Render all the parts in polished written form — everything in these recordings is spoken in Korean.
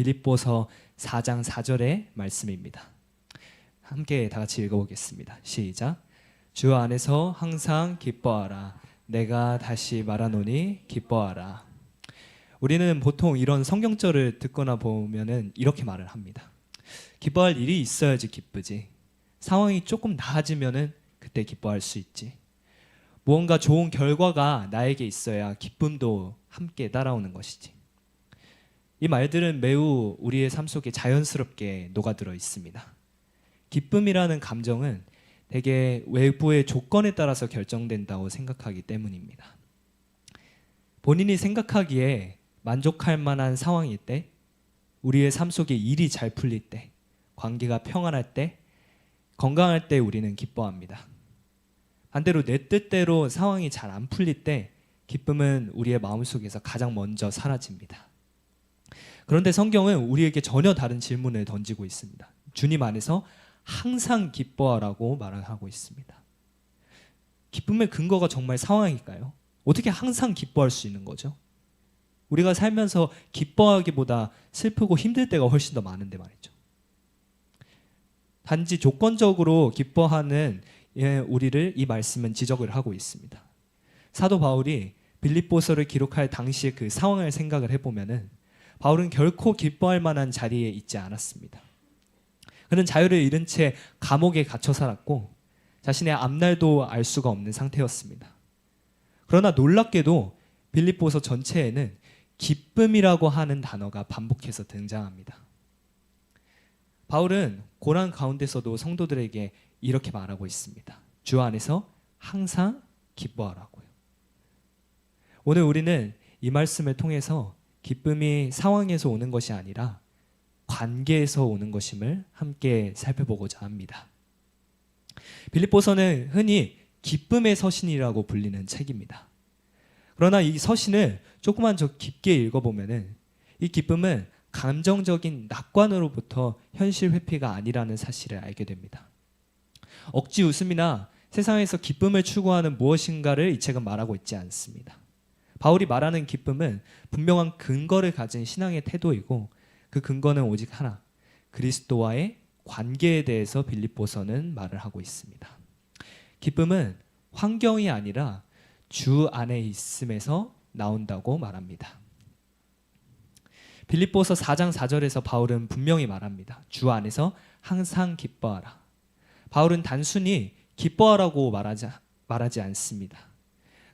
빌립보서 4장 4절의 말씀입니다. 함께 다 같이 읽어보겠습니다. 시작. 주 안에서 항상 기뻐하라. 내가 다시 말하노니 기뻐하라. 우리는 보통 이런 성경절을 듣거나 보면은 이렇게 말을 합니다. 기뻐할 일이 있어야지 기쁘지. 상황이 조금 나아지면은 그때 기뻐할 수 있지. 무언가 좋은 결과가 나에게 있어야 기쁨도 함께 따라오는 것이지. 이 말들은 매우 우리의 삶 속에 자연스럽게 녹아들어 있습니다. 기쁨이라는 감정은 대개 외부의 조건에 따라서 결정된다고 생각하기 때문입니다. 본인이 생각하기에 만족할 만한 상황일 때, 우리의 삶 속에 일이 잘 풀릴 때, 관계가 평안할 때, 건강할 때 우리는 기뻐합니다. 반대로 내 뜻대로 상황이 잘 안 풀릴 때 기쁨은 우리의 마음속에서 가장 먼저 사라집니다. 그런데 성경은 우리에게 전혀 다른 질문을 던지고 있습니다. 주님 안에서 항상 기뻐하라고 말하고 있습니다. 기쁨의 근거가 정말 상황일까요? 어떻게 항상 기뻐할 수 있는 거죠? 우리가 살면서 기뻐하기보다 슬프고 힘들 때가 훨씬 더 많은데 말이죠. 단지 조건적으로 기뻐하는 우리를 이 말씀은 지적을 하고 있습니다. 사도 바울이 빌립보서를 기록할 당시의 그 상황을 생각을 해보면은 바울은 결코 기뻐할 만한 자리에 있지 않았습니다. 그는 자유를 잃은 채 감옥에 갇혀 살았고 자신의 앞날도 알 수가 없는 상태였습니다. 그러나 놀랍게도 빌립보서 전체에는 기쁨이라고 하는 단어가 반복해서 등장합니다. 바울은 고난 가운데서도 성도들에게 이렇게 말하고 있습니다. 주 안에서 항상 기뻐하라고요. 오늘 우리는 이 말씀을 통해서 기쁨이 상황에서 오는 것이 아니라 관계에서 오는 것임을 함께 살펴보고자 합니다. 빌립보서는 흔히 기쁨의 서신이라고 불리는 책입니다. 그러나 이 서신을 조금만 더 깊게 읽어보면은 이 기쁨은 감정적인 낙관으로부터 현실 회피가 아니라는 사실을 알게 됩니다. 억지 웃음이나 세상에서 기쁨을 추구하는 무엇인가를 이 책은 말하고 있지 않습니다. 바울이 말하는 기쁨은 분명한 근거를 가진 신앙의 태도이고 그 근거는 오직 하나, 그리스도와의 관계에 대해서 빌립보서는 말을 하고 있습니다. 기쁨은 환경이 아니라 주 안에 있음에서 나온다고 말합니다. 빌립보서 4장 4절에서 바울은 분명히 말합니다. 주 안에서 항상 기뻐하라. 바울은 단순히 기뻐하라고 말하지 않습니다.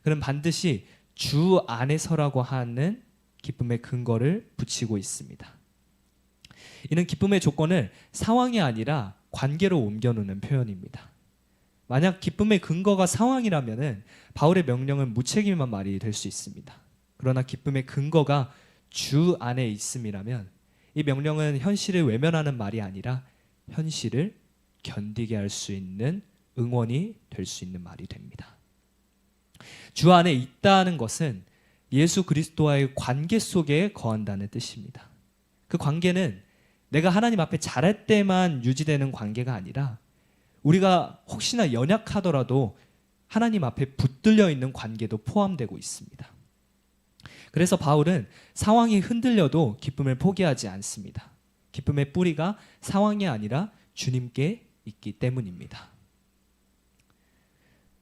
그는 반드시 주 안에서라고 하는 기쁨의 근거를 붙이고 있습니다. 이는 기쁨의 조건을 상황이 아니라 관계로 옮겨놓는 표현입니다. 만약 기쁨의 근거가 상황이라면 바울의 명령은 무책임한 말이 될 수 있습니다. 그러나 기쁨의 근거가 주 안에 있음이라면 이 명령은 현실을 외면하는 말이 아니라 현실을 견디게 할 수 있는 응원이 될 수 있는 말이 됩니다. 주 안에 있다는 것은 예수 그리스도와의 관계 속에 거한다는 뜻입니다. 그 관계는 내가 하나님 앞에 잘할 때만 유지되는 관계가 아니라 우리가 혹시나 연약하더라도 하나님 앞에 붙들려 있는 관계도 포함되고 있습니다. 그래서 바울은 상황이 흔들려도 기쁨을 포기하지 않습니다. 기쁨의 뿌리가 상황이 아니라 주님께 있기 때문입니다.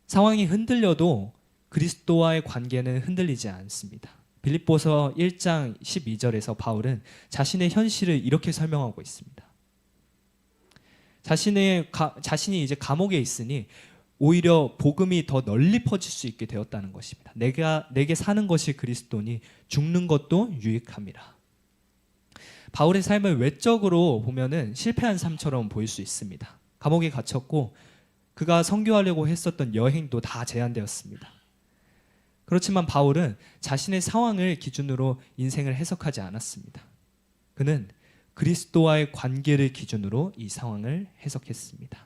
상황이 흔들려도 그리스도와의 관계는 흔들리지 않습니다. 빌립보서 1장 12절에서 바울은 자신의 현실을 이렇게 설명하고 있습니다. 자신이 이제 감옥에 있으니 오히려 복음이 더 널리 퍼질 수 있게 되었다는 것입니다. 내게 사는 것이 그리스도니 죽는 것도 유익함이라. 바울의 삶을 외적으로 보면은 실패한 삶처럼 보일 수 있습니다. 감옥에 갇혔고 그가 선교하려고 했었던 여행도 다 제한되었습니다. 그렇지만 바울은 자신의 상황을 기준으로 인생을 해석하지 않았습니다. 그는 그리스도와의 관계를 기준으로 이 상황을 해석했습니다.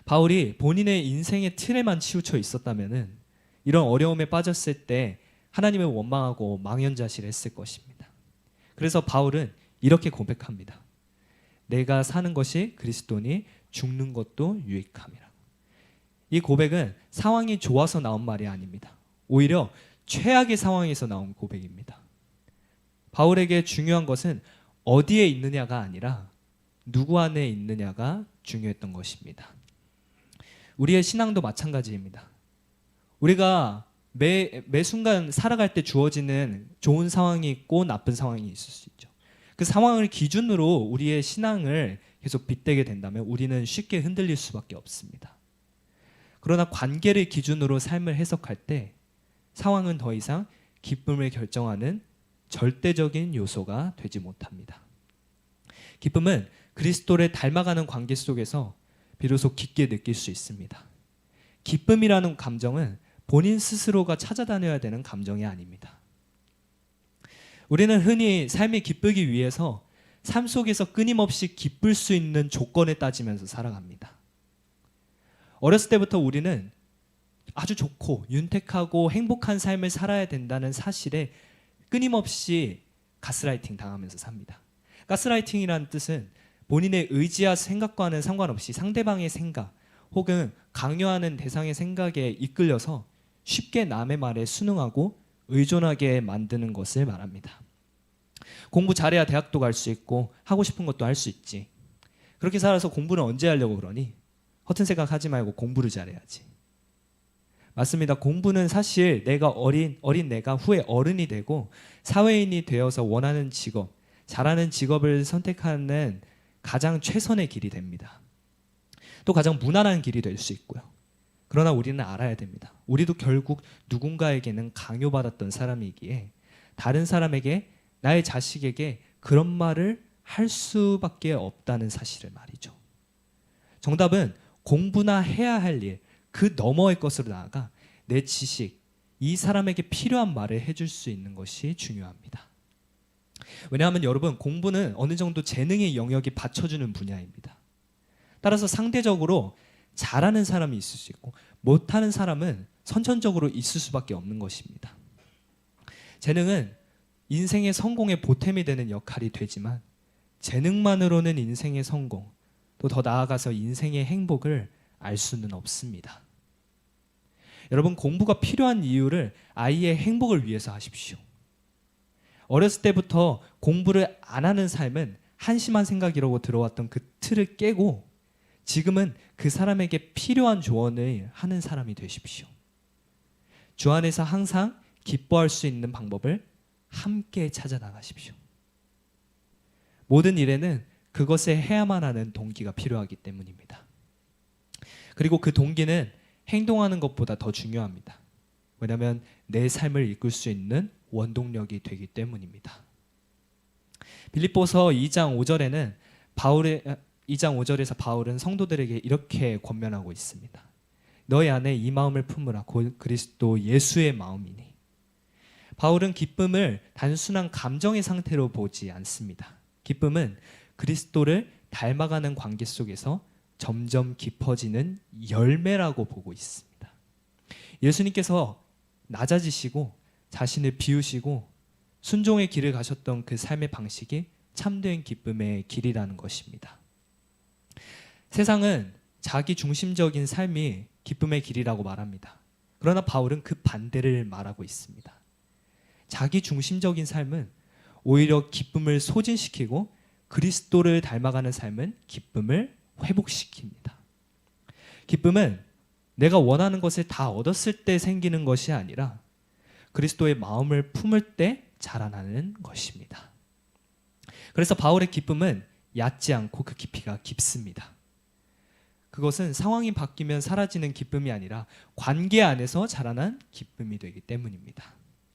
바울이 본인의 인생의 틀에만 치우쳐 있었다면 이런 어려움에 빠졌을 때 하나님을 원망하고 망연자실했을 것입니다. 그래서 바울은 이렇게 고백합니다. 내가 사는 것이 그리스도니 죽는 것도 유익함이라. 이 고백은 상황이 좋아서 나온 말이 아닙니다. 오히려 최악의 상황에서 나온 고백입니다. 바울에게 중요한 것은 어디에 있느냐가 아니라 누구 안에 있느냐가 중요했던 것입니다. 우리의 신앙도 마찬가지입니다. 우리가 매 순간 살아갈 때 주어지는 좋은 상황이 있고 나쁜 상황이 있을 수 있죠. 그 상황을 기준으로 우리의 신앙을 계속 빗대게 된다면 우리는 쉽게 흔들릴 수밖에 없습니다. 그러나 관계를 기준으로 삶을 해석할 때 상황은 더 이상 기쁨을 결정하는 절대적인 요소가 되지 못합니다. 기쁨은 그리스도를 닮아가는 관계 속에서 비로소 깊게 느낄 수 있습니다. 기쁨이라는 감정은 본인 스스로가 찾아다녀야 되는 감정이 아닙니다. 우리는 흔히 삶이 기쁘기 위해서 삶 속에서 끊임없이 기쁠 수 있는 조건을 따지면서 살아갑니다. 어렸을 때부터 우리는 아주 좋고 윤택하고 행복한 삶을 살아야 된다는 사실에 끊임없이 가스라이팅 당하면서 삽니다. 가스라이팅이라는 뜻은 본인의 의지와 생각과는 상관없이 상대방의 생각 혹은 강요하는 대상의 생각에 이끌려서 쉽게 남의 말에 순응하고 의존하게 만드는 것을 말합니다. 공부 잘해야 대학도 갈 수 있고 하고 싶은 것도 할 수 있지. 그렇게 살아서 공부는 언제 하려고 그러니? 허튼 생각하지 말고 공부를 잘해야지. 맞습니다. 공부는 사실 내가 어린 내가 후에 어른이 되고 사회인이 되어서 원하는 직업, 잘하는 직업을 선택하는 가장 최선의 길이 됩니다. 또 가장 무난한 길이 될 수 있고요. 그러나 우리는 알아야 됩니다. 우리도 결국 누군가에게는 강요받았던 사람이기에 다른 사람에게, 나의 자식에게 그런 말을 할 수밖에 없다는 사실을 말이죠. 정답은 공부나 해야 할 일, 그 너머의 것으로 나아가 내 지식, 이 사람에게 필요한 말을 해줄 수 있는 것이 중요합니다. 왜냐하면 여러분, 공부는 어느 정도 재능의 영역이 받쳐주는 분야입니다. 따라서 상대적으로 잘하는 사람이 있을 수 있고 못하는 사람은 선천적으로 있을 수밖에 없는 것입니다. 재능은 인생의 성공의 보탬이 되는 역할이 되지만 재능만으로는 인생의 성공, 또 더 나아가서 인생의 행복을 알 수는 없습니다. 여러분, 공부가 필요한 이유를 아이의 행복을 위해서 하십시오. 어렸을 때부터 공부를 안 하는 삶은 한심한 생각이라고 들어왔던 그 틀을 깨고 지금은 그 사람에게 필요한 조언을 하는 사람이 되십시오. 주 안에서 항상 기뻐할 수 있는 방법을 함께 찾아 나가십시오. 모든 일에는 그것을 해야만 하는 동기가 필요하기 때문입니다. 그리고 그 동기는 행동하는 것보다 더 중요합니다. 왜냐하면 내 삶을 이끌 수 있는 원동력이 되기 때문입니다. 빌립보서 2장 5절에는 2장 5절에서 바울은 성도들에게 이렇게 권면하고 있습니다. 너희 안에 이 마음을 품으라. 곧 그리스도 예수의 마음이니. 바울은 기쁨을 단순한 감정의 상태로 보지 않습니다. 기쁨은 그리스도를 닮아가는 관계 속에서 점점 깊어지는 열매라고 보고 있습니다. 예수님께서 낮아지시고 자신을 비우시고 순종의 길을 가셨던 그 삶의 방식이 참된 기쁨의 길이라는 것입니다. 세상은 자기 중심적인 삶이 기쁨의 길이라고 말합니다. 그러나 바울은 그 반대를 말하고 있습니다. 자기 중심적인 삶은 오히려 기쁨을 소진시키고 그리스도를 닮아가는 삶은 기쁨을 회복시킵니다. 기쁨은 내가 원하는 것을 다 얻었을 때 생기는 것이 아니라 그리스도의 마음을 품을 때 자라나는 것입니다. 그래서 바울의 기쁨은 얕지 않고 그 깊이가 깊습니다. 그것은 상황이 바뀌면 사라지는 기쁨이 아니라 관계 안에서 자라난 기쁨이 되기 때문입니다.